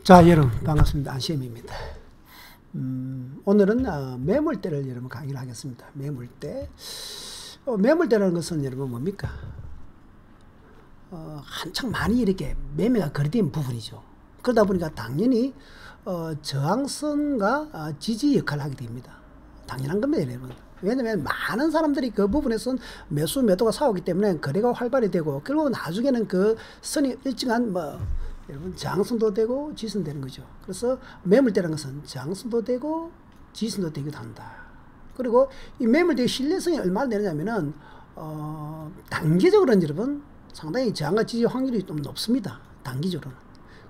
자, 여러분 반갑습니다. 안시엠입니다. 오늘은 매물대를 여러분 강의를 하겠습니다. 매물대. 매물대라는 것은 여러분 뭡니까? 한창 많이 이렇게 매매가 거래된 부분이죠. 그러다 보니까 당연히 저항선과 지지 역할을 하게 됩니다. 당연한 겁니다, 여러분. 왜냐면 많은 사람들이 그 부분에선 매수 매도가 싸우기 때문에 거래가 활발히 되고, 그리고 나중에는 그 선이 일정한 여러분 저항선도 되고 지선도 되는 거죠. 그래서 매물대라는 것은 저항선도 되고 지선도 되기도 한다. 그리고 이 매물대의 신뢰성이 얼마나 되느냐면은 단기적으로는 여러분 상당히 저항과 지지 확률이 좀 높습니다. 단기적으로는.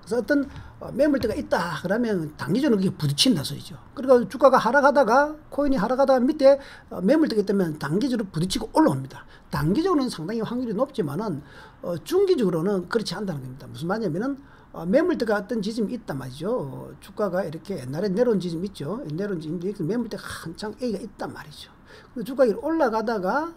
그래서 어떤 매물대가 있다 그러면 단기적으로 그게 부딪힌다 소리죠. 그리고 주가가 하락하다가 코인이 하락하다가 밑에 매물대가 있다면 단기적으로 부딪히고 올라옵니다. 단기적으로는 상당히 확률이 높지만은 중기적으로는 그렇지 않다는 겁니다. 무슨 말이냐면은 매물대가 어떤 지점이 있단 말이죠. 주가가 이렇게 옛날에 내려온 지점이 있죠. 내려온 지점이 이렇게 매물대가 한창 A가 있단 말이죠. 주가가 올라가다가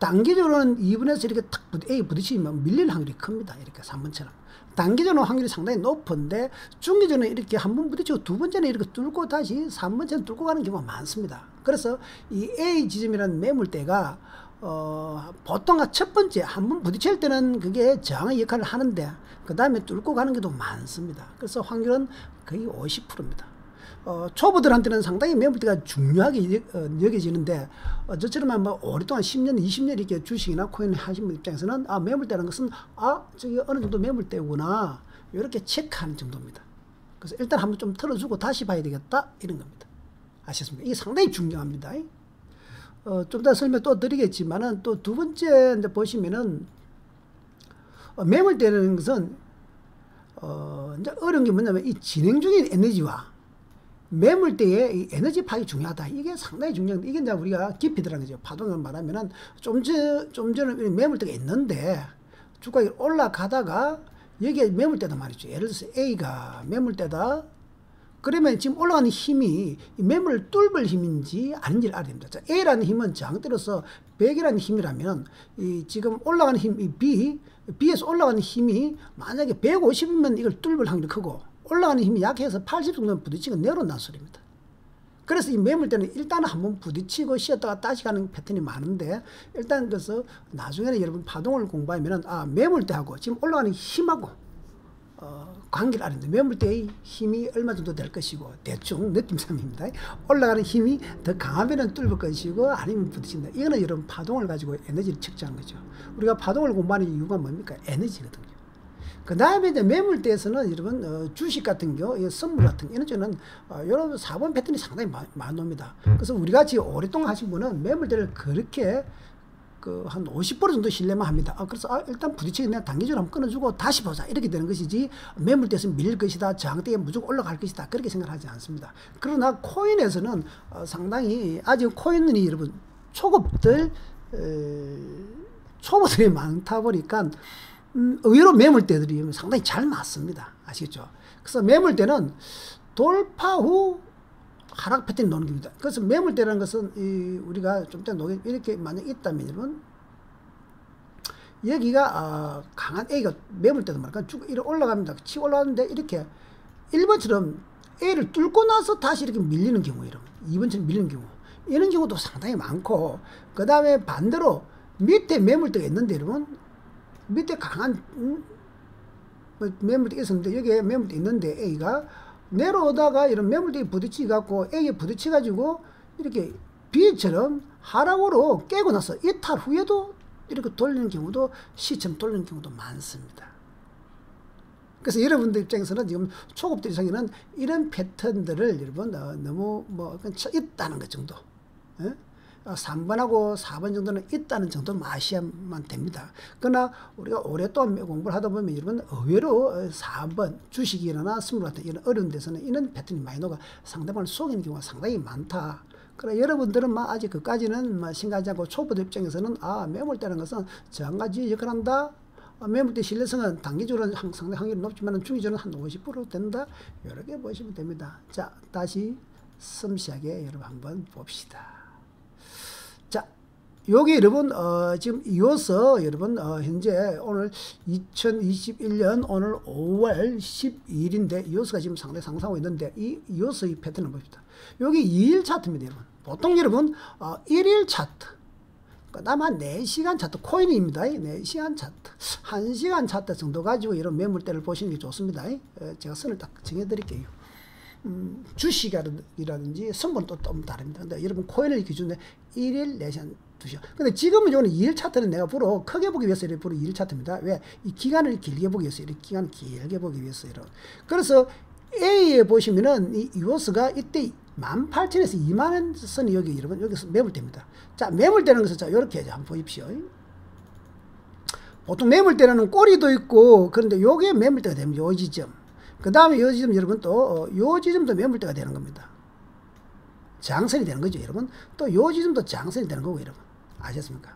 단기적으로는 2분에서 이렇게 탁 A 부딪히면 밀릴 확률이 큽니다. 이렇게 3번처럼. 단기적으로는 확률이 상당히 높은데 중기적으로는 이렇게 한 번 부딪히고 두 번째는 이렇게 뚫고 다시 3번째는 뚫고 가는 경우가 많습니다. 그래서 이 A 지점이라는 매물대가 보통 첫 번째 한 번 부딪힐 때는 그게 저항의 역할을 하는데 그 다음에 뚫고 가는 경우도 많습니다. 그래서 확률은 거의 50%입니다. 초보들한테는 상당히 매물대가 중요하게 여겨지는데 저처럼 오랫동안 10년, 20년 이렇게 주식이나 코인을 하신 분 입장에서는 매물대라는 것은 저기 어느 정도 매물대구나 이렇게 체크하는 정도입니다. 그래서 일단 한번 좀 틀어주고 다시 봐야 되겠다 이런 겁니다. 아셨습니까? 이게 상당히 중요합니다. 좀 더 설명 또 드리겠지만은 또 두 번째 이제 보시면은 매물대라는 것은 이제 어려운 게 뭐냐면 이 진행 중인 에너지와 매물대의 이 에너지 파악이 중요하다. 이게 상당히 중요한데 이게 이제 우리가 깊이 들어간 거죠. 파동을 말하면은 좀 전에 매물대가 있는데 주가가 올라가다가 여기에 매물대다 말이죠. 예를 들어서 A가 매물대다. 그러면 지금 올라가는 힘이 매물을 뚫을 힘인지 아닌지를 알아야 됩니다. 자, A라는 힘은 저항대로서 100이라는 힘이라면 이 지금 올라가는 힘, 이 B에서 올라가는 힘이 만약에 150이면 이걸 뚫을 확률이 크고 올라가는 힘이 약해서 80 정도면 부딪히고 내려온다는 소리입니다. 그래서 이 매물대는 일단 한번 부딪히고 쉬었다가 다시 가는 패턴이 많은데 일단 그래서 나중에는 여러분 파동을 공부하면은 매물대하고 지금 올라가는 힘하고 관계를 알아야 됩니다. 매물대의 힘이 얼마 정도 될 것이고 대충 느낌상입니다. 올라가는 힘이 더 강하면 뚫을 것이고 아니면 부딪힌다. 이거는 여러분 파동을 가지고 에너지를 측정하는 거죠. 우리가 파동을 공부하는 이유가 뭡니까? 에너지거든요. 그 다음에 이제 매물대에서는 여러분 주식 같은 경우 선물 같은 거 이런 쪽은 여러분 4번 패턴이 상당히 많이 옵니다. 그래서 우리 같이 오랫동안 하신 분은 매물대를 그렇게 한 50% 정도 신뢰만 합니다. 그래서 일단 부딪히게 내가 단기적으로 한번 끊어주고 다시 보자 이렇게 되는 것이지 매물대에서 밀릴 것이다 저항대에 무조건 올라갈 것이다 그렇게 생각하지 않습니다. 그러나 코인에서는 상당히 아직 코인이 여러분 초보들이 많다 보니까 의외로 매물대들이 상당히 잘 맞습니다. 아시겠죠? 그래서 매물대는 돌파 후 하락 패턴이 노는 겁니다. 그래서 매물대라는 것은 우리가 좀 전에 이렇게 만약 있다면 여러분 여기가 강한 A가 매물대도 말까 쭉 이렇게 올라갑니다. 치고 올라가는데 이렇게 1번처럼 A를 뚫고 나서 다시 이렇게 밀리는 경우 여러분 2번처럼 밀리는 경우 이런 경우도 상당히 많고 그 다음에 반대로 밑에 매물대가 있는데 여러분 밑에 강한 매물대 있었는데 여기에 매물대 있는데 A가 내려오다가 이런 매물대에 부딪히 갖고 A에 부딪혀 가지고 이렇게 B처럼 하락으로 깨고 나서 이탈 후에도 이렇게 돌리는 경우도 C처럼 돌리는 경우도 많습니다. 그래서 여러분들 입장에서는 지금 초급들 이상에는 이런 패턴들을 여러분 너무 있다는 것 정도. 3번하고 4번 정도는 있다는 정도는 아시야만 됩니다. 그러나 우리가 오랫동안 공부를 하다 보면 여러분 의외로 4번 주식이나 스물 같은 이런 어려운 데서는 이런 패턴이 많이 녹아 상대방을 속이는 경우가 상당히 많다. 그러나 여러분들은 아직 그까지는 생각하지 않고 초보들 입장에서는 매물대라는 것은 저항과 지지 역할을 한다. 매물대 신뢰성은 단기적으로 상당히 확률이 높지만 중기적으로는 한 50% 된다. 이렇게 보시면 됩니다. 자, 다시 섬세하게 여러분 한번 봅시다. 자, 요게 여러분 지금 이어서 여러분 현재 오늘 2021년 오늘 5월 12일인데 이어서가 지금 상당히 상승하고 있는데 이 이어서 이 패턴을 봅시다. 여기 2일 차트입니다, 여러분. 보통 여러분 1일 차트, 그다음에 한 4시간 차트 코인입니다. 4시간 차트, 1시간 차트 정도 가지고 이런 매물대를 보시는 게 좋습니다. 제가 선을 딱 정해 드릴게요. 주식이라든지 선물은 또 다릅니다. 근데 여러분 코인을 기준으로 1일, 4시간, 2시간. 근데 지금은 이거는 2일 차트는 내가 부러 크게 보기 위해서 이렇게 부러 2일 차트입니다. 왜? 이 기간을 길게 보기 위해서, 이렇게 기간을 길게 보기 위해서 이런. 그래서 A에 보시면은 이 유어스가 이때 18,000에서 2만원 선이 여기 여러분 여기서 매물대입니다. 자, 매물대는 것은 자, 요렇게 한번 보십시오. 보통 매물대는 꼬리도 있고 그런데 요게 매물대가 됩니다. 요 지점. 그 다음에 요 지점 여러분 또 요 지점도 매물대가 되는 겁니다. 장선이 되는 거죠, 여러분. 또 요 지점도 장선이 되는 거고, 여러분. 아셨습니까?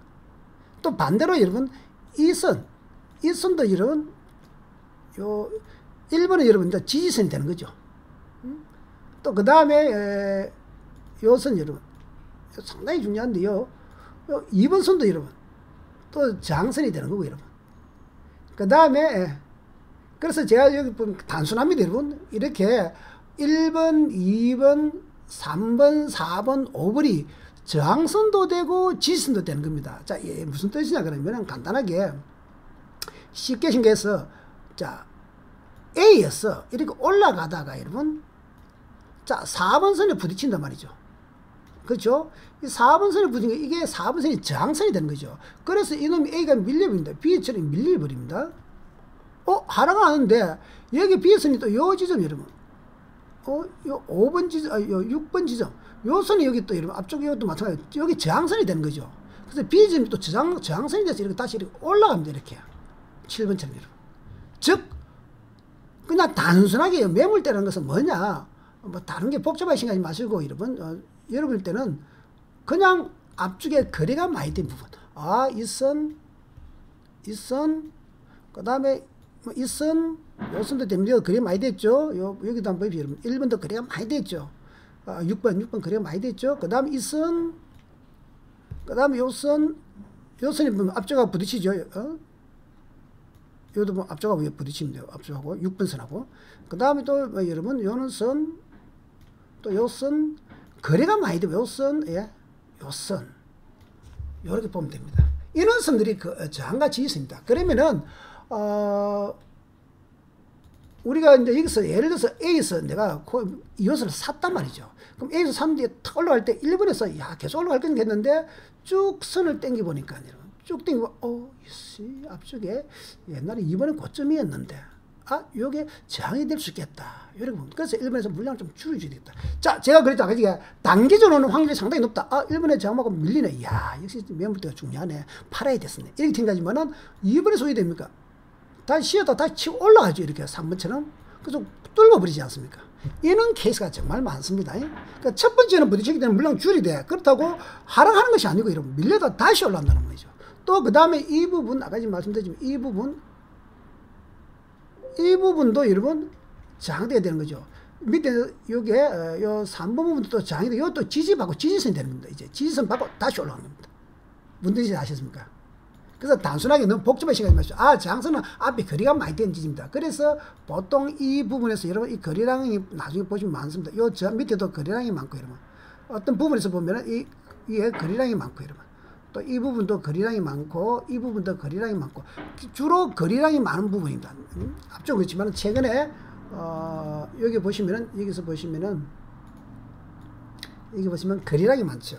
또 반대로 여러분 이 선도 여러분 요 1번은 여러분 이제 지지선이 되는 거죠. 또 그 다음에 요 선 여러분 상당히 중요한데요. 요 2번 선도 여러분 또 장선이 되는 거고, 여러분. 그 다음에 그래서 제가 여기 보면 단순합니다, 여러분. 이렇게 1번, 2번, 3번, 4번, 5번이 저항선도 되고 지지선도 되는 겁니다. 자, 무슨 뜻이냐 그러면 간단하게 쉽게 생각해서 자, A에서 이렇게 올라가다가 여러분 자, 4번 선에 부딪힌단 말이죠. 그렇죠? 이 4번 선에 부딪힌 게 이게 4번 선이 저항선이 되는 거죠. 그래서 이놈이 A가 밀려버립니다. B처럼 밀려버립니다. 하락하는데 여기 B선이 또 요 지점 여러분 요 5번 지점, 요 6번 지점 요 선이 여기 또 여러분 앞쪽 이것도 마찬가지 여기 저항선이 되는 거죠. 그래서 B점이 또 저항선이 돼서 이렇게 다시 이렇게 올라갑니다. 이렇게 7번처럼 여러분. 즉 그냥 단순하게 매물대라는 것은 뭐냐, 뭐 다른 게 복잡하게 생각하지 마시고 여러분 여러분 때는 그냥 앞쪽에 거래가 많이 된 부분, 이 선, 그 다음에 이 선, 요 선도 됩니다. 거래가 많이 됐죠. 여기도 한번 보십시오, 여러분. 1번도 거래가 많이 됐죠. 6번 거래가 많이 됐죠. 그 다음에 이 선, 그 다음에 요 선이 보면 앞쪽하고 부딪히죠. 요도 뭐 앞쪽하고 부딪히면 돼요. 앞쪽하고 6번 선하고. 그 다음에 또 여러분 요는 선, 또 요 선, 거래가 많이 되고 요 선, 요 선. 요렇게 보면 됩니다. 이런 선들이 저항과 지지선입니다. 그러면은 우리가 이제 여기서 예를 들어서 A에서 내가 이것을 샀단 말이죠. 그럼 A에서 샀는데 탁 올라갈 때 1번에서 계속 올라갈 건 했는데 쭉 선을 땡겨 보니까 쭉 땡기고 앞쪽에 옛날에 2번은 고점이었는데 요게 저항이 될 수 있겠다. 이렇게 봅니다. 그래서 1번에서 물량을 좀 줄여줘야 되겠다. 자, 제가 그랬죠. 아까 단기적으로는 확률이 상당히 높다. 1번에 저항하고 밀리네. 역시 매물대가 중요하네. 팔아야 됐었네. 이렇게 생각하지만은 2번에 소위 됩니까? 다시 쉬었다 다시 치고 올라가죠. 이렇게 3번처럼. 그래서 뚫어버리지 않습니까? 이런 케이스가 정말 많습니다. 그러니까 첫 번째는 부딪히기 때문에 물량 줄이 돼. 그렇다고 하락하는 것이 아니고 여러분 밀려다 다시 올라간다는 거죠. 또 그 다음에 이 부분 아까 지금 말씀드렸지만 이 부분도 여러분 저항대가 되는 거죠. 밑에 요게 요 3번 부분도 또 저항이 되고 이것도 지지받고 지지선이 되는 겁니다. 이제 지지선 받고 다시 올라가는 겁니다. 무슨 뜻인지 아셨습니까? 그래서 단순하게 너무 복잡하게 생각하지 마시고 저항선은 앞에 거리가 많이 되는 지지입니다. 그래서 보통 이 부분에서 여러분 이 거리량이 나중에 보시면 많습니다. 요 저 밑에도 거리량이 많고 여러분 어떤 부분에서 보면은 이게 거리량이 많고 여러분 또 이 부분도 거리량이 많고 이 부분도 거리량이 많고 주로 거리량이 많은 부분입니다. 앞쪽은 그렇지만 최근에 여기 보시면은 여기서 보시면은 여기 보시면 거리량이 많죠.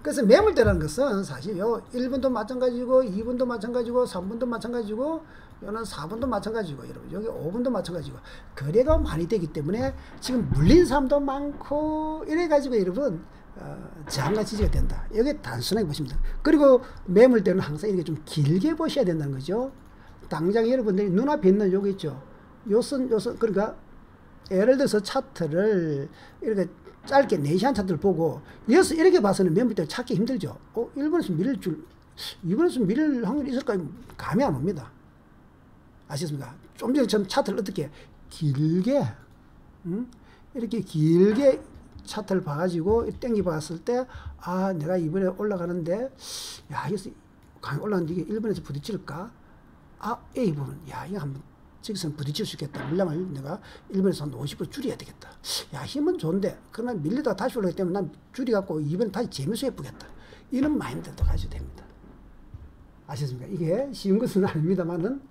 그래서 매물대라는 것은 사실 요 1번도 마찬가지고 2번도 마찬가지고 3번도 마찬가지고 요는 4번도 마찬가지고 여러분 여기 5번도 마찬가지고 거래가 많이 되기 때문에 지금 물린 사람도 많고 이래 가지고 여러분 저항과 지지가 된다. 여기 단순하게 보시면 됩니다. 그리고 매물대는 항상 이렇게 좀 길게 보셔야 된다는 거죠. 당장 여러분들이 눈앞에 있는 요거 있죠. 요선 그러니까 예를 들어서 차트를 이렇게 짧게 4시간 차트를 보고 여기서 이렇게 봐서는 매물대를 찾기 힘들죠. 1번에서 밀릴 줄 2번에서 밀릴 확률이 있을까 감이 안 옵니다. 아시겠습니까? 좀 전에 차트를 어떻게 길게 이렇게 길게 차트를 봐가지고 땡겨 봤을 때, 아, 내가 이번에 올라가는데, 야, 여기서 강이 올라가는데 이게 1번에서 부딪힐까? 아, A 부분. 야, 이거 한번 직선 부딪힐 수 있겠다. 물량을 내가 1번에서 한 50% 줄여야 되겠다. 야, 힘은 좋은데, 그러나 밀리다가 다시 올라가기 때문에 난 줄여갖고 2번에 다시 재면서 해보겠다. 이런 마인드도 가져도 됩니다. 아셨습니까? 이게 쉬운 것은 아닙니다만은.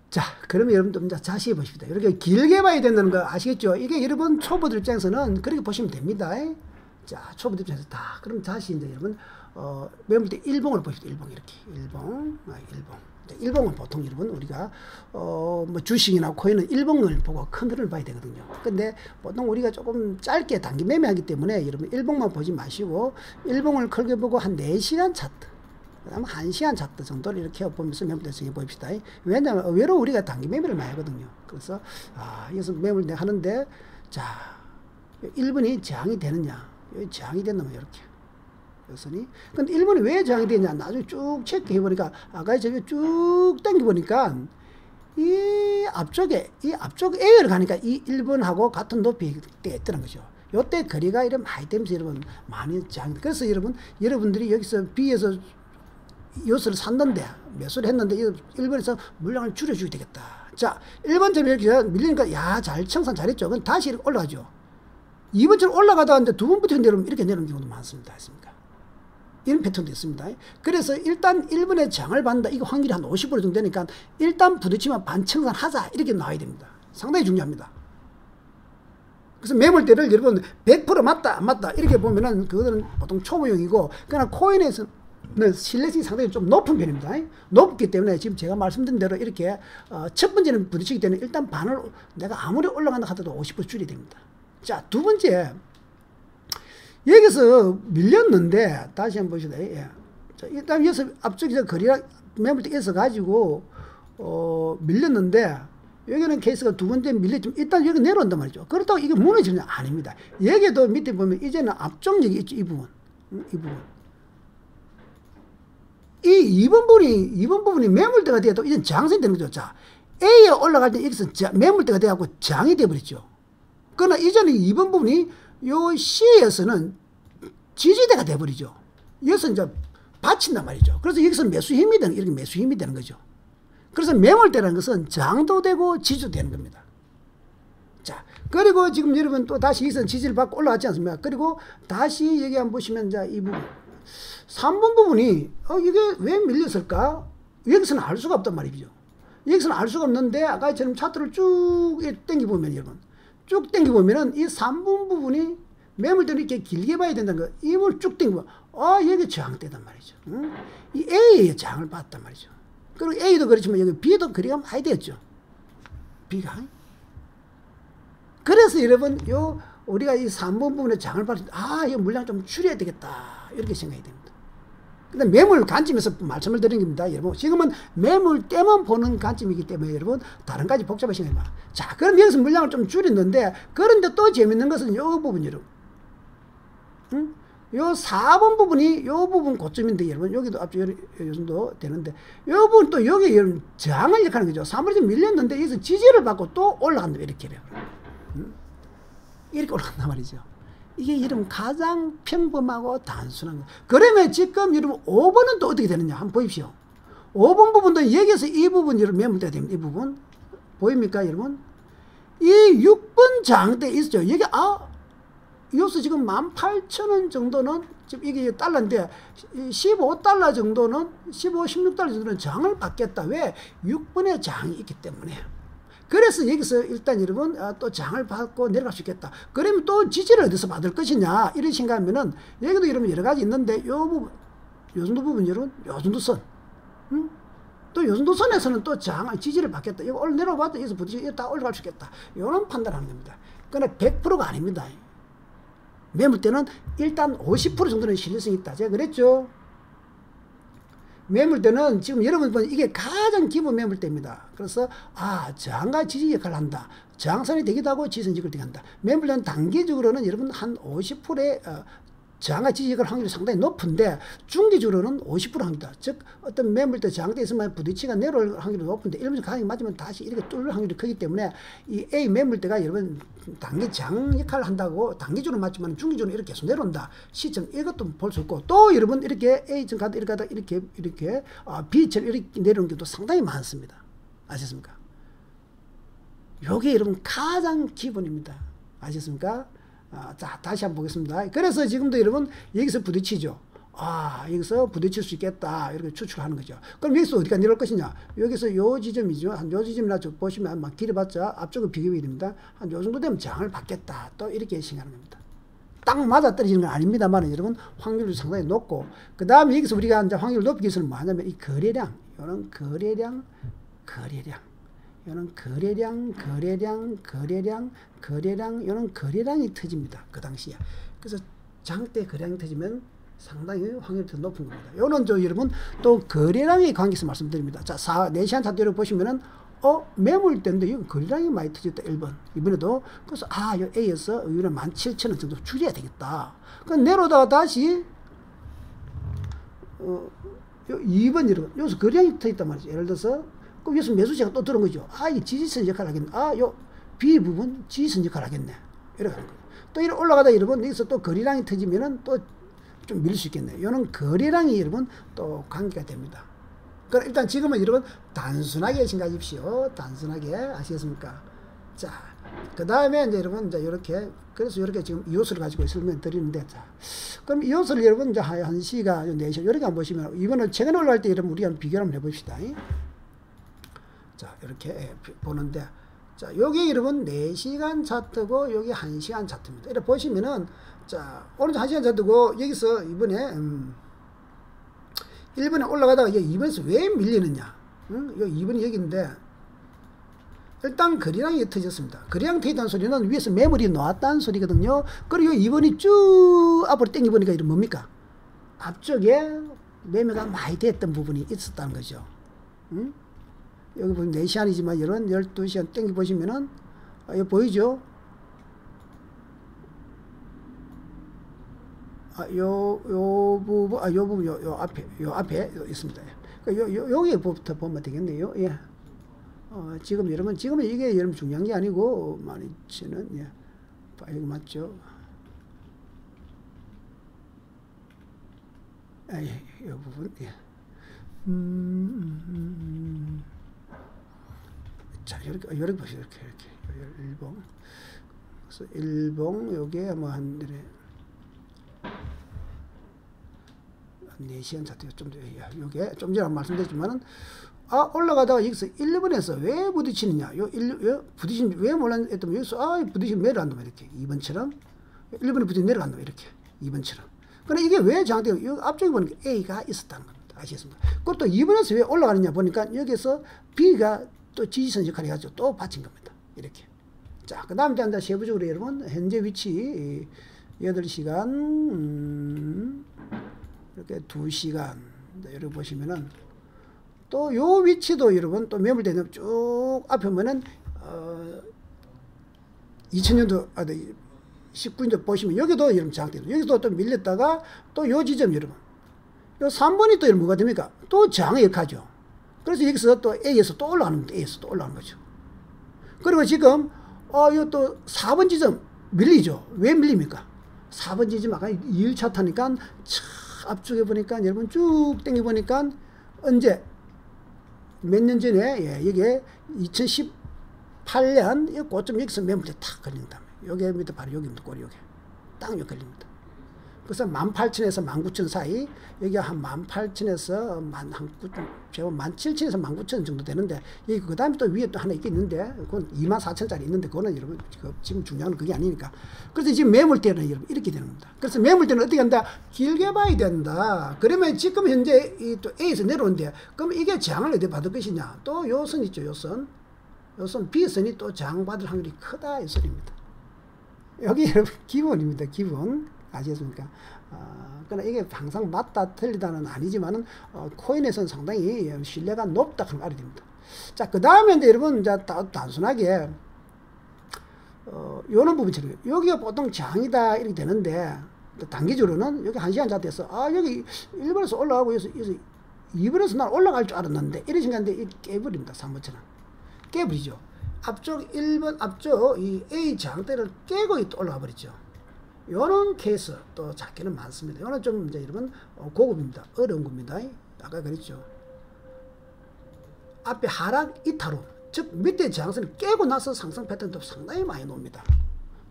자, 그러면 여러분들 이제 자세히 보십시다. 이렇게 길게 봐야 된다는 거 아시겠죠? 이게 여러분 초보들 입장에서는 그렇게 보시면 됩니다. 자, 초보들 입장에서 다. 그럼 다시 이제 여러분, 매물 때 일봉을 보십시다. 일봉 이렇게. 일봉. 일봉은 보통 여러분 우리가 뭐 주식이나 코인은 일봉을 보고 큰 그림을 봐야 되거든요. 근데 보통 우리가 조금 짧게 단기 매매하기 때문에 여러분 일봉만 보지 마시고 일봉을 크게 보고 한 4시간 차트, 그다음 1시간 차트 정도를 이렇게 보면서 매물 대응해 봅시다. 왜냐하면 의외로 우리가 단기 매매를 많이 하거든요. 그래서 여기서 매물 하는데, 자, 1번이 저항이 되느냐, 여기 저항이 된다면 이렇게. 그랬으니, 근데 1번이 왜 저항이 되냐, 나중에 쭉 체크해보니까, 아까 저기 쭉 당겨보니까, 이 앞쪽 A를 가니까 이 1번하고 같은 높이에 있더란 거죠. 요때 거리가 이런 많이 되면서 여러분, 많이 저항이. 그래서 여러분들이 여기서 B에서 요소를 샀는데, 매수를 했는데, 1번에서 물량을 줄여줘야 되겠다. 자, 1번처럼 이렇게 밀리니까, 야, 청산 잘했죠. 그럼 다시 이렇게 올라가죠. 2번처럼 올라가다 하는데 2번부터 내려오면 이렇게 내려오는 경우도 많습니다. 했습니까? 이런 패턴도 있습니다. 그래서 일단 1번에 장을 받는다. 이거 확률이 한 50% 정도 되니까 일단 부딪히면 반청산하자. 이렇게 나와야 됩니다. 상당히 중요합니다. 그래서 매물대를 여러분 100% 맞다 안 맞다 이렇게 보면은 그거는 보통 초보용이고, 그러나 코인에서는 신뢰성이 상당히 좀 높은 편입니다. 높기 때문에 지금 제가 말씀드린 대로 이렇게 첫 번째는 부딪히기 때문에 일단 반을 내가 아무리 올라간다 하더라도 50% 줄여야 됩니다. 자, 두 번째, 여기서 밀렸는데, 다시 한번 보시다. 예. 자, 일단 여기서 앞쪽에서 거리가 매물대 있어가지고, 밀렸는데, 여기는 케이스가 두 번째 밀렸지만, 일단 여기 내려온단 말이죠. 그렇다고 이게 무너지는 게 아닙니다. 여기도 밑에 보면, 이제는 앞쪽력이 있죠, 이 부분. 이 부분. 이 2번 부분이 매물대가 돼도 이제 장선이 되는 거죠. 자, A에 올라갈 때 여기서 매물대가 돼갖고 장이 돼버렸죠. 그러나 이전에 2번 부분이 요 C에서는 지지대가 돼버리죠. 여기서 이제 받친단 말이죠. 그래서 여기서 매수 힘이 되는, 이렇게 매수 힘이 되는 거죠. 그래서 매물대라는 것은 장도 되고 지지도 되는 겁니다. 자, 그리고 지금 여러분 또 다시 여기서 지지를 받고 올라갔지 않습니까? 그리고 다시 여기 한번 보시면, 자, 이 부분. 3번 부분이, 이게 왜 밀렸을까? 여기서는 알 수가 없단 말이죠. 여기서는 알 수가 없는데, 아까처럼 차트를 쭉 당겨보면, 여러분. 쭉 당겨보면은 이 3번 부분이 매물대로 이렇게 길게 봐야 된다는 거. 이걸 쭉 당겨보면, 여기 저항대단 말이죠. 응? 이 A의 저항을 봤단 말이죠. 그리고 A도 그렇지만 여기 B도 거리가 많이 되었죠. B가. 그래서 여러분, 우리가 이 3번 부분에 장을 봤을 때, 이거 물량 좀 줄여야 되겠다. 이렇게 생각이 됩니다. 근데 매물 관점에서 말씀을 드리는 겁니다. 여러분, 지금은 매물 때만 보는 관점이기 때문에 여러분, 다른 가지 복잡한 생각이 많아요. 자, 그럼 여기서 물량을 좀 줄였는데, 그런데 또 재밌는 것은 이 부분, 여러분. 응? 요 4번 부분이, 요 부분 고점인데, 여러분, 여기도 앞쪽 요 정도 되는데, 요 부분 또 여기, 여러분, 저항을 이렇게 하는 거죠. 3번이 좀 밀렸는데, 여기서 지지를 받고 또 올라간다. 이렇게 해요. 응? 이렇게 올라간단 말이죠. 이게 여러분 가장 평범하고 단순한 거. 그러면 지금 여러분 5번은 또 어떻게 되느냐 한번 보십시오. 5번 부분도 여기서 이 부분 여러분 매물대가 됩니다. 이 부분 보입니까 여러분? 이 6번 장대 있죠. 여기 여기서 지금 18,000원 정도는 지금 이게 달러인데 15달러 정도는 16달러 정도는 장을 받겠다. 왜? 6번에 장이 있기 때문에. 그래서 여기서 일단 여러분 또 장을 받고 내려갈 수 있겠다. 그러면 또 지지를 어디서 받을 것이냐 이런 생각하면은 여기도 여러분 여러 가지 있는데 요 부분, 요 정도 부분 여러분, 요 정도 선, 또 요 정도 선에서는 또 지지를 받겠다. 이거 올라 내려봤다 여기서 부딪히 다 올라갈 수 있겠다. 이런 판단하는 겁니다. 그러나 100%가 아닙니다. 매물대는 일단 50% 정도는 신뢰성이 있다. 제가 그랬죠. 매물대는 지금 여러분 보면 이게 가장 기본 매물대입니다. 그래서 저항과 지지 역할을 한다. 저항선이 되기도 하고 지지선이 되기도 한다. 매물대는 단기적으로는 여러분 한 50%의 저항과 지지할 확률이 상당히 높은데 중기적으로는 50% 합니다. 즉 어떤 매물대 저항대 있으면 부딪히가 내려올 확률이 높은데 일반적 가격이 맞으면 다시 이렇게 뚫을 확률이 크기 때문에 이 A 매물대가 여러분 단기 저항 역할을 한다고 단기적으로 맞지만 중기적으로 이렇게 계속 내려온다. 시점 이것도 볼 수 있고 또 여러분 이렇게 A점 가다 이렇게 가다 이렇게 B점 이렇게 내려오는 경우도 상당히 많습니다. 아셨습니까? 요게 여러분 가장 기본입니다. 아셨습니까? 자, 다시 한번 보겠습니다. 그래서 지금도 여러분 여기서 부딪히죠. 여기서 부딪힐 수 있겠다. 이렇게 추측하는 거죠. 그럼 여기서 어디가 내려올 것이냐? 여기서 요 지점이죠. 한 요 지점이나 보시면 막 길어봤자 앞쪽은 비교이 됩니다. 한 요 정도 되면 저항을 받겠다. 또 이렇게 생각하는 겁니다. 딱 맞아 떨어지는 건 아닙니다만 여러분 확률이 상당히 높고 그 다음에 여기서 우리가 이제 확률을 높이기 위해서는 뭐 하냐면 이 거래량, 이런 거래량 이런 거래량, 이런 거래량이 터집니다. 그 당시에. 그래서 장대 거래량이 터지면 상당히 확률이 더 높은 겁니다. 요는 여러분 또 거래량의 관계에서 말씀드립니다. 자, 4시간 차트를 보시면은 매물대인데 여기 거래량이 많이 터졌다. 1번. 이번에도 그래서 요 A에서 이거는 17,000원 정도 줄여야 되겠다. 그럼 내려오다가 다시 2번 여러분 여기서 거래량이 터졌단 말이죠. 예를 들어서 그럼 여기서 매수세가 또 들어온 거죠. 이게 지지선 역할을 하겠네. 요 B 부분 지지선 역할을 하겠네. 이렇게 하는 거예요. 또 이렇게 올라가다 여러분 여기서 또 거래량이 터지면은 또 좀 밀릴 수 있겠네요. 이거는 거래량이 여러분 또 관계가 됩니다. 그럼 일단 지금은 여러분 단순하게 생각하십시오. 단순하게 아시겠습니까? 자, 그 다음에 이제 여러분 이제 이렇게 그래서 이렇게 지금 이 요소를 가지고 설명드리는데 자, 그럼 이 요소를 여러분 이제 1시간 4시간 이렇게 한번 보시면 이번에 최근에 올라갈 때 여러분 우리가 비교를 한번 해봅시다. 자, 이렇게 보는데 자, 여기 여러분 4시간 차트고 여기 1시간 차트입니다. 이렇게 보시면은 자, 오른쪽 1시간 차트고 여기서 이번에 1번에 올라가다가 2번에서 왜 밀리느냐? 여기 2번이 여기인데 일단 거래량이 터졌습니다. 거래량 터졌다는 소리는 위에서 매물이 나왔다는 소리거든요. 그리고 2번이 쭉 앞으로 당겨보니까 이런 뭡니까? 앞쪽에 매매가 많이 됐던 부분이 있었다는 거죠. 여기 보면 4시간이지만 이런 12시간 당겨보시면은 여기 보이죠? 요 부분, 요 앞에 있습니다. 여기부터 보면 되겠네요. 예. 지금 여러분, 지금은 이게 여러분 중요한 게 아니고, 12,000원, 예. 이거 맞죠? 예, 이 부분, 예. 자, 이렇게 보세요. 이렇게. 일봉. 그래서 일봉, 요게 한 4시간 차트가 좀 더, 요게 좀 전에 말씀드렸지만은, 올라가다가 여기서 1번에서 왜 부딪히느냐. 왜 몰랐더니 여기서, 부딪히면 내려간다. 이렇게. 2번처럼. 1번에 부딪히면 내려간다. 이렇게. 2번처럼. 근데 이게 왜 장대가, 여기 앞쪽에 보니까 A가 있었다는 겁니다. 아시겠습니까? 그것도 2번에서 왜 올라가느냐 보니까 여기서 B가 또 지지선 역할을 해가지고 또 받친 겁니다. 이렇게. 자, 그 다음에 이제 세부적으로 여러분, 현재 위치, 8시간, 이렇게 2시간, 이렇게 보시면은, 또 요 위치도 여러분, 또 매물대는 쭉 앞에 보면은, 2000년도, 19년도 보시면, 여기도 여러분 저항대도, 여기도 또 밀렸다가, 또 요 지점 여러분, 요 3번이 또 여러분 뭐가 됩니까? 또 저항의 역하죠. 그래서 여기서 또 A에서 또 올라가는 겁니다. A에서 또 올라가는 거죠. 그리고 지금, 요 또 4번 지점 밀리죠. 왜 밀립니까? 4번 지점 아까 2일차 타니까, 앞쪽에 보니까, 여러분 쭉 당겨보니까, 언제, 몇 년 전에, 여기에 2018년, 이 고점 여기서 매물대 탁 걸린다. 여기 밑에 바로 여기입니다. 꼬리 여기. 딱 여기 걸립니다. 그래서 18,000에서 19,000 사이, 여기 한 18,000에서 17,000에서 19,000 정도 되는데, 여기 그 다음에 또 위에 또 하나 있겠는데, 그건 24,000짜리 있는데, 그거는 여러분, 지금 중요한 건 그게 아니니까. 그래서 지금 매물대는 여러분, 이렇게 되는 겁니다. 그래서 매물대는 어떻게 한다? 길게 봐야 된다. 그러면 지금 현재 또 A에서 내려오는데, 그럼 이게 저항을 어디 받을 것이냐? 또 요 선 있죠, 요 선. 요 선, B선이 또 저항받을 확률이 크다, 이 소리입니다. 여기 여러분, 기본입니다, 기본. 아시겠습니까? 그러나 이게 항상 맞다 틀리다는 아니지만은 코인에서는 상당히 신뢰가 높다 그런 말이 됩니다. 자, 그 다음에 이제 여러분 이제 단순하게 요런 부분처럼 여기가 보통 장이다 이렇게 되는데 단기적으로는 여기 1시간 자대에서 여기 1번에서 올라가고 여기서 2번에서 난 올라갈 줄 알았는데 이런 생각인데 깨버립니다. 3번처럼 깨버리죠. 앞쪽 1번 앞쪽 이 A 저항대를 깨고 또 올라가 버리죠. 요런 케이스 또 작게는 많습니다. 요는 좀 이제 여러분 고급입니다. 어려운 겁니다. 아까 그랬죠. 앞에 하락 이탈후, 즉 밑에 저항선을 깨고 나서 상승 패턴도 상당히 많이 나옵니다.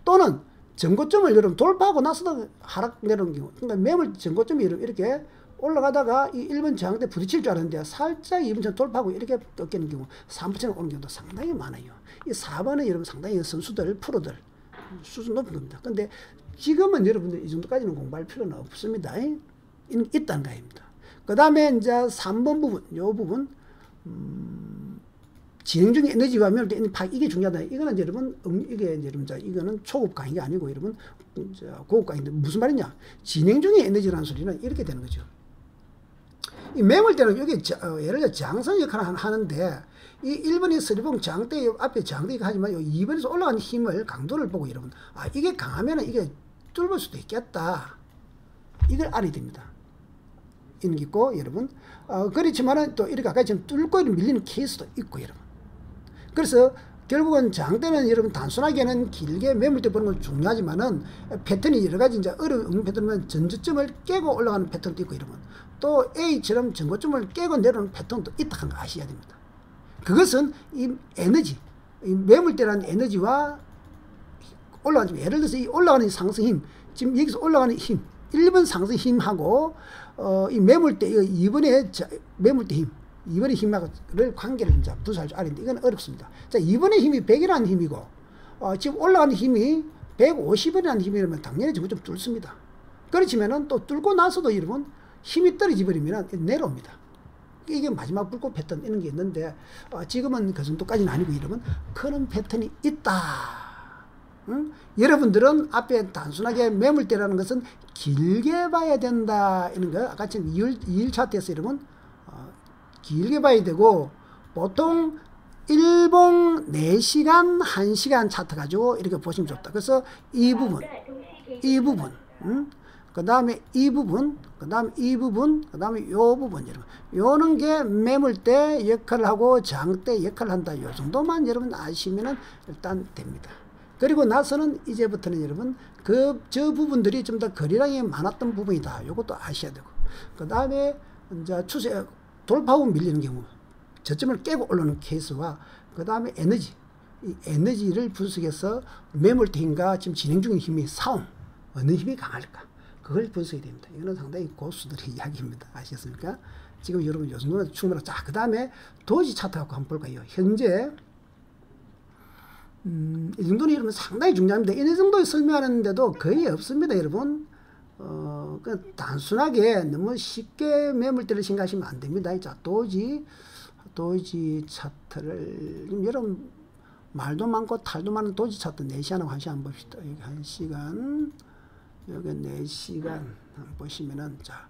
또는 전고점을 여러분 돌파하고 나서도 하락 내려오는 경우, 그러니까 매물 전고점이 이렇게 올라가다가 이 1번 저항대 부딪힐 줄 알았는데 살짝 2번처럼 돌파하고 이렇게 꺾이는 경우, 3번처럼 오는 경우도 상당히 많아요. 이 4번은 여러분 상당히 선수들, 프로들 수준 높은 겁니다. 근데 지금은 여러분들 이 정도까지는 공부할 필요는 없습니다. 있다는 거입니다. 그 다음에 이제 3번 부분, 요 부분, 진행 중에 에너지와 매물대 있는 파악, 이게 중요하다. 이거는 여러분, 이게 여러분, 이거는 초급 강의가 아니고 여러분, 고급 강의인데 무슨 말이냐? 진행 중에 에너지라는 소리는 이렇게 되는 거죠. 이 매물대는 여기 예를 들어 장선 역할을 하는데 이 1번이 서리봉 장대 앞에 장대가 하지만 이 2번에서 올라가는 힘을 강도를 보고 여러분 이게 강하면은 이게 뚫을 수도 있겠다. 이걸 알아야 됩니다. 이런 게 있고 여러분 그렇지만은 또 이렇게 아까 지금 뚫고 밀리는 케이스도 있고 여러분. 그래서 결국은 장대는 여러분 단순하게는 길게 매물대 보는 건 중요하지만은 패턴이 여러 가지 이제 어려운 패턴은 전저점을 깨고 올라가는 패턴도 있고 여러분. 또 A처럼 전고점을 깨고 내려오는 패턴도 있다 하는 거 아셔야 됩니다. 그것은 이 에너지, 이 매물대라는 에너지와 올라가는, 예를 들어서 이 올라가는 상승 힘, 지금 여기서 올라가는 힘, 1번 상승 힘하고 이 매물대, 2번의 매물대 힘, 2번의 힘하고를 관계를 이제 부수할 줄 알았는데 이건 어렵습니다. 자, 2번의 힘이 100이라는 힘이고 지금 올라가는 힘이 150이라는 힘이라면 당연히 저거 좀 뚫습니다. 그렇지만은 또 뚫고 나서도 여러분 힘이 떨어져 버리면 내려옵니다. 이게 마지막 불꽃 패턴 이런 게 있는데 지금은 그 정도까지는 아니고 여러분 그런 패턴이 있다. 응? 여러분들은 앞에 단순하게 매물대라는 것은 길게 봐야 된다. 이런 거 아까 지금 2일 차트에서 여러분 길게 봐야 되고 보통 일봉 4시간 1시간 차트 가지고 이렇게 보시면 좋다. 그래서 이 부분 응? 그 다음에 이 부분, 그 다음에 이 부분, 그 다음에 요 부분, 여러분. 요런 게 매물대 역할을 하고 장대 역할을 한다. 요 정도만 여러분 아시면은 일단 됩니다. 그리고 나서는 이제부터는 여러분, 저 부분들이 좀 더 거리량이 많았던 부분이다. 요것도 아셔야 되고. 그 다음에 이제 추세, 돌파하고 밀리는 경우, 저점을 깨고 올라오는 케이스와 그 다음에 에너지, 이 에너지를 분석해서 매물대 힘과 지금 진행 중인 힘이 싸움, 어느 힘이 강할까? 그걸 분석해야 됩니다. 이거는 상당히 고수들의 이야기입니다. 아시겠습니까? 지금 여러분 요 정도는 충분하고. 자, 그 다음에 도지 차트 갖고 한번 볼까요? 현재, 이 정도는 여러분 상당히 중요합니다. 이 정도 설명하는데도 거의 없습니다, 여러분. 단순하게 너무 쉽게 매물대를 생각하시면 안 됩니다. 자, 도지 차트를, 여러분, 말도 많고 탈도 많은 도지 차트 4시간하고 1시간 한번 봅시다. 여기 1시간. 여기 4시간 한번 보시면은, 자,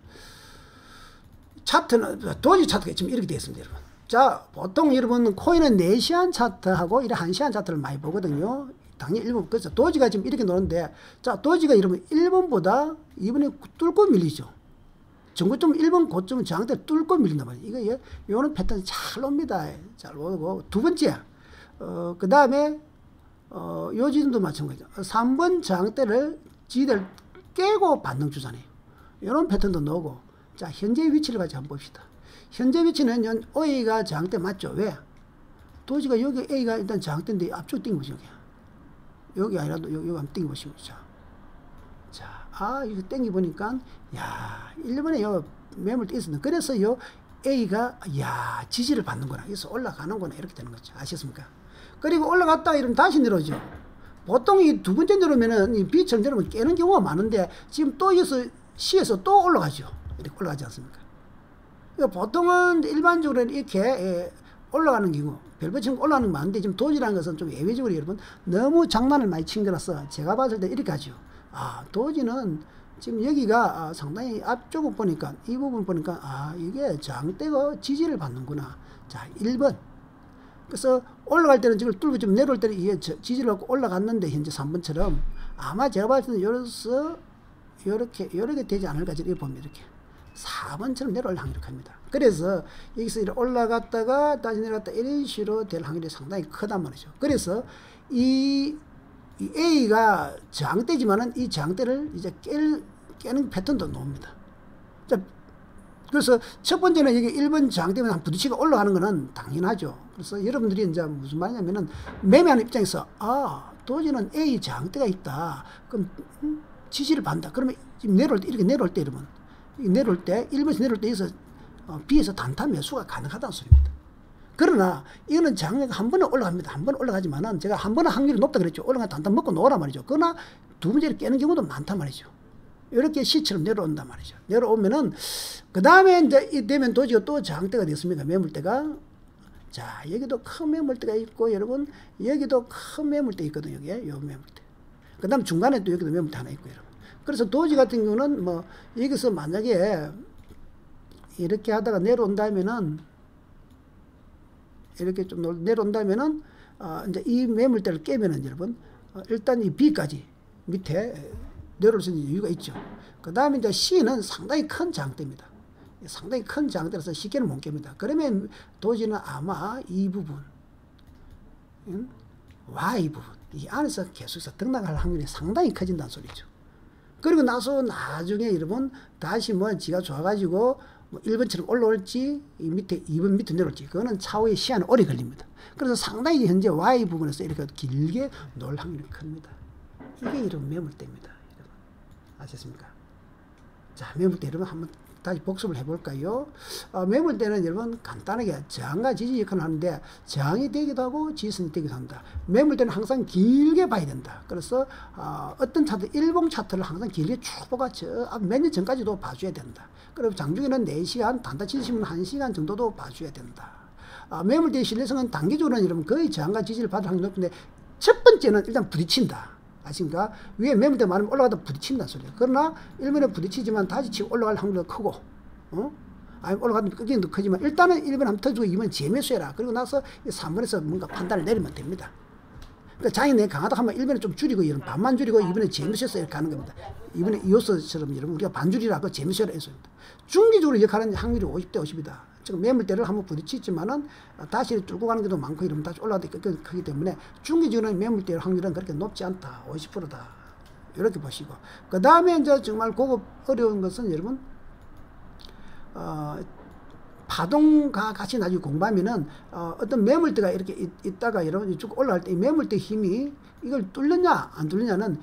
차트는, 도지 차트가 지금 이렇게 되어 있습니다, 여러분. 자, 보통 여러분, 코인은 4시간 차트하고 이렇게 1시간 차트를 많이 보거든요. 당연히 1번, 그렇죠. 도지가 지금 이렇게 노는데, 자, 도지가 여러분 1번보다 2번에 뚫고 밀리죠. 전고점 1번 고점은 저항대 뚫고 밀린단 말이에요. 이거, 요는 패턴이 잘 옵니다. 잘 오고. 두 번째, 그 다음에, 요 지점도 마찬가지죠. 3번 저항대를 지들 깨고 반등 주잖아요. 이런 패턴도 나오고. 자, 현재 위치를 같이 한번 봅시다. 현재 위치는 O가 저항대 맞죠? 왜? 도지가 여기 A가 일단 저항대인데 앞쪽 땡겨보시죠. 여기 아니라도 여기 한번 땡겨보시죠. 자, 이거 땡겨보니까, 야, 1번에 요 매물대 있었는데, 그래서 요 A가, 야, 지지를 받는구나. 그래서 올라가는구나. 이렇게 되는 거죠. 아시겠습니까? 그리고 올라갔다 이러면 다시 내려오죠. 보통 이 두 번째 내려오면은 이 B처럼 내려오면 깨는 경우가 많은데 지금 또 C에서 또 올라가죠. 이렇게 올라가지 않습니까? 그러니까 보통은 일반적으로 이렇게 올라가는 경우, 별표처럼 올라가는 게 많은데 지금 도지라는 것은 좀 예외적으로 여러분 너무 장난을 많이 친 거라서 제가 봤을 때 이렇게 하죠. 도지는 지금 여기가 상당히 앞쪽을 보니까 이 부분 보니까 이게 장대가 지지를 받는구나. 자, 1번. 그래서 올라갈 때는 지금 뚫고 좀 내려올 때는 이게 지지를 받고 올라갔는데 현재 3번처럼 아마 제가 봤을 때는 여기서 요렇게 되지 않을까 이렇게 보면 이렇게 4번처럼 내려올 확률이 큽니다. 그래서 여기서 이렇게 올라갔다가 다시 내려갔다 이런 식으로 될 확률이 상당히 크단 말이죠. 그래서 이 A가 저항대지만은 이 저항대를 이제 깨는 패턴도 나옵니다. 자, 그래서 첫 번째는 여기 1번 저항대면 한 부딪히고 올라가는 거는 당연하죠. 그래서 여러분들이 이제 무슨 말이냐면은 매매하는 입장에서 도저는 A 저항대가 있다. 그럼 지지를 받는다. 그러면 내려올 때 이렇게 내려올 때 여러분 내려올 때 1번에서 내려올 때 여기서 B에서 단타 매수가 가능하다는 소리입니다. 그러나 이거는 장래가 한 번은 올라갑니다. 한 번 올라가지만은 제가 한 번은 확률이 높다 그랬죠. 올라가 단타 먹고 놓으란 말이죠. 그러나 두 번째를 깨는 경우도 많단 말이죠. 이렇게 C처럼 내려온단 말이죠. 내려오면은 그 다음에 이제 되면 도지가 또 저항대가 됐습니다. 매물대가. 자, 여기도 큰 매물대가 있고 여러분 여기도 큰 매물대 있거든요. 여기에 요 매물대. 그 다음 중간에 또 여기도 매물대 하나 있고 여러분. 그래서 도지 같은 경우는 뭐 여기서 만약에 이렇게 하다가 내려온다면은 이렇게 좀 내려온다면은 이제 이 매물대를 깨면은 여러분 일단 이 B까지 밑에 내려올 수 있는 이유가 있죠. 그 다음에 이제 C는 상당히 큰 저항대입니다. 상당히 큰 저항대라서 쉽게는 못 깹니다. 그러면 도지는 아마 이 부분 Y 부분 이 안에서 계속해서 등락할 확률이 상당히 커진다는 소리죠. 그리고 나서 나중에 여러분 다시 뭐 지가 좋아가지고 뭐 1번처럼 올라올지 이 밑에 2번 밑에 내려올지 그거는 차후에 시간이 오래 걸립니다. 그래서 상당히 현재 Y 부분에서 이렇게 길게 놓을 확률이 큽니다. 이게 이런 매물대입니다. 여러분. 아셨습니까? 자, 매물대 여러분 한번 다시 복습을 해볼까요? 매물대는 여러분 간단하게 저항과 지지 역할을 하는데 저항이 되기도 하고 지지선이 되기도 한다. 매물대는 항상 길게 봐야 된다. 그래서 어떤 차트, 일봉 차트를 항상 길게 쭉 보고 몇 년 전까지도 봐줘야 된다. 그리고 장중에는 4시간, 단타 치시면 1시간 정도도 봐줘야 된다. 매물대의 신뢰성은 단기적으로는 여러분 거의 저항과 지지를 받을 확률이 높은데 첫 번째는 일단 부딪힌다. 아십니까? 위에 매물대 많으면 올라가다 부딪힌다는 소리예요. 그러나 1번에 부딪히지만 다시 치고 올라갈 확률도 크고, 아니 올라가도 끄기도 크지만 일단은 1번 한번 터주고 2번 재매수해라. 그리고 나서 3번에서 뭔가 판단을 내리면 됩니다. 그러니까 장이 내 강하다 하면 1번에 좀 줄이고 이런 반만 줄이고 2번에 재매수해서 이렇게 하는 겁니다. 2번에 이호스처럼 여러분 우리가 반줄이라 그 재매수해라 했습니다. 중기적으로 역할하는 확률이 50대 50이다. 지금 매물대를 한번 부딪히지만은 다시 뚫고 가는 경우도 많고 이러면 다시 올라갈 때 크기 때문에 중기적으로는 매물대 확률은 그렇게 높지 않다. 50%다. 이렇게 보시고. 그 다음에 이제 정말 고급 어려운 것은 여러분, 파동과 같이 나중에 공부하면은, 어떤 매물대가 이렇게 있다가 여러분 쭉 올라갈 때 이 매물대 힘이 이걸 뚫느냐, 안 뚫느냐는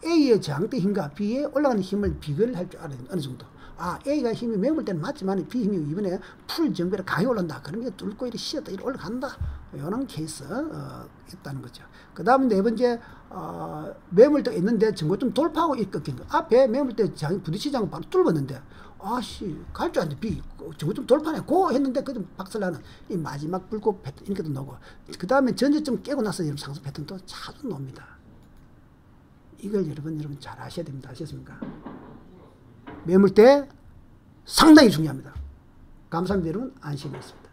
A의 저항대 힘과 B의 올라가는 힘을 비교를 할 줄 알아야 돼요. 어느 정도. A가 힘이 매물대는 맞지만 B 힘이 이번에 풀 정배로 강히 올라간다. 그러면 이게 뚫고 이렇게 씌었다. 이렇게 올라간다. 이런 케이스, 있다는 거죠. 그 다음 네 번째, 매물대가 있는데 전고 좀 돌파하고 이끌긴 거. 앞에 매물대 장이 부딪히지 않고 바로 뚫었는데, 갈 줄 알았는데 B, 전고 좀 돌파네. 고 했는데, 그래도 박살나는 이 마지막 불꽃 패턴, 이렇게도 나오고. 그 다음에 전제점 깨고 나서 여러분 상승 패턴도 자주 나옵니다. 이걸 여러분 잘 아셔야 됩니다. 아셨습니까? 매물대 상당히 중요합니다. 감사합니다. 여러분 안심했습니다.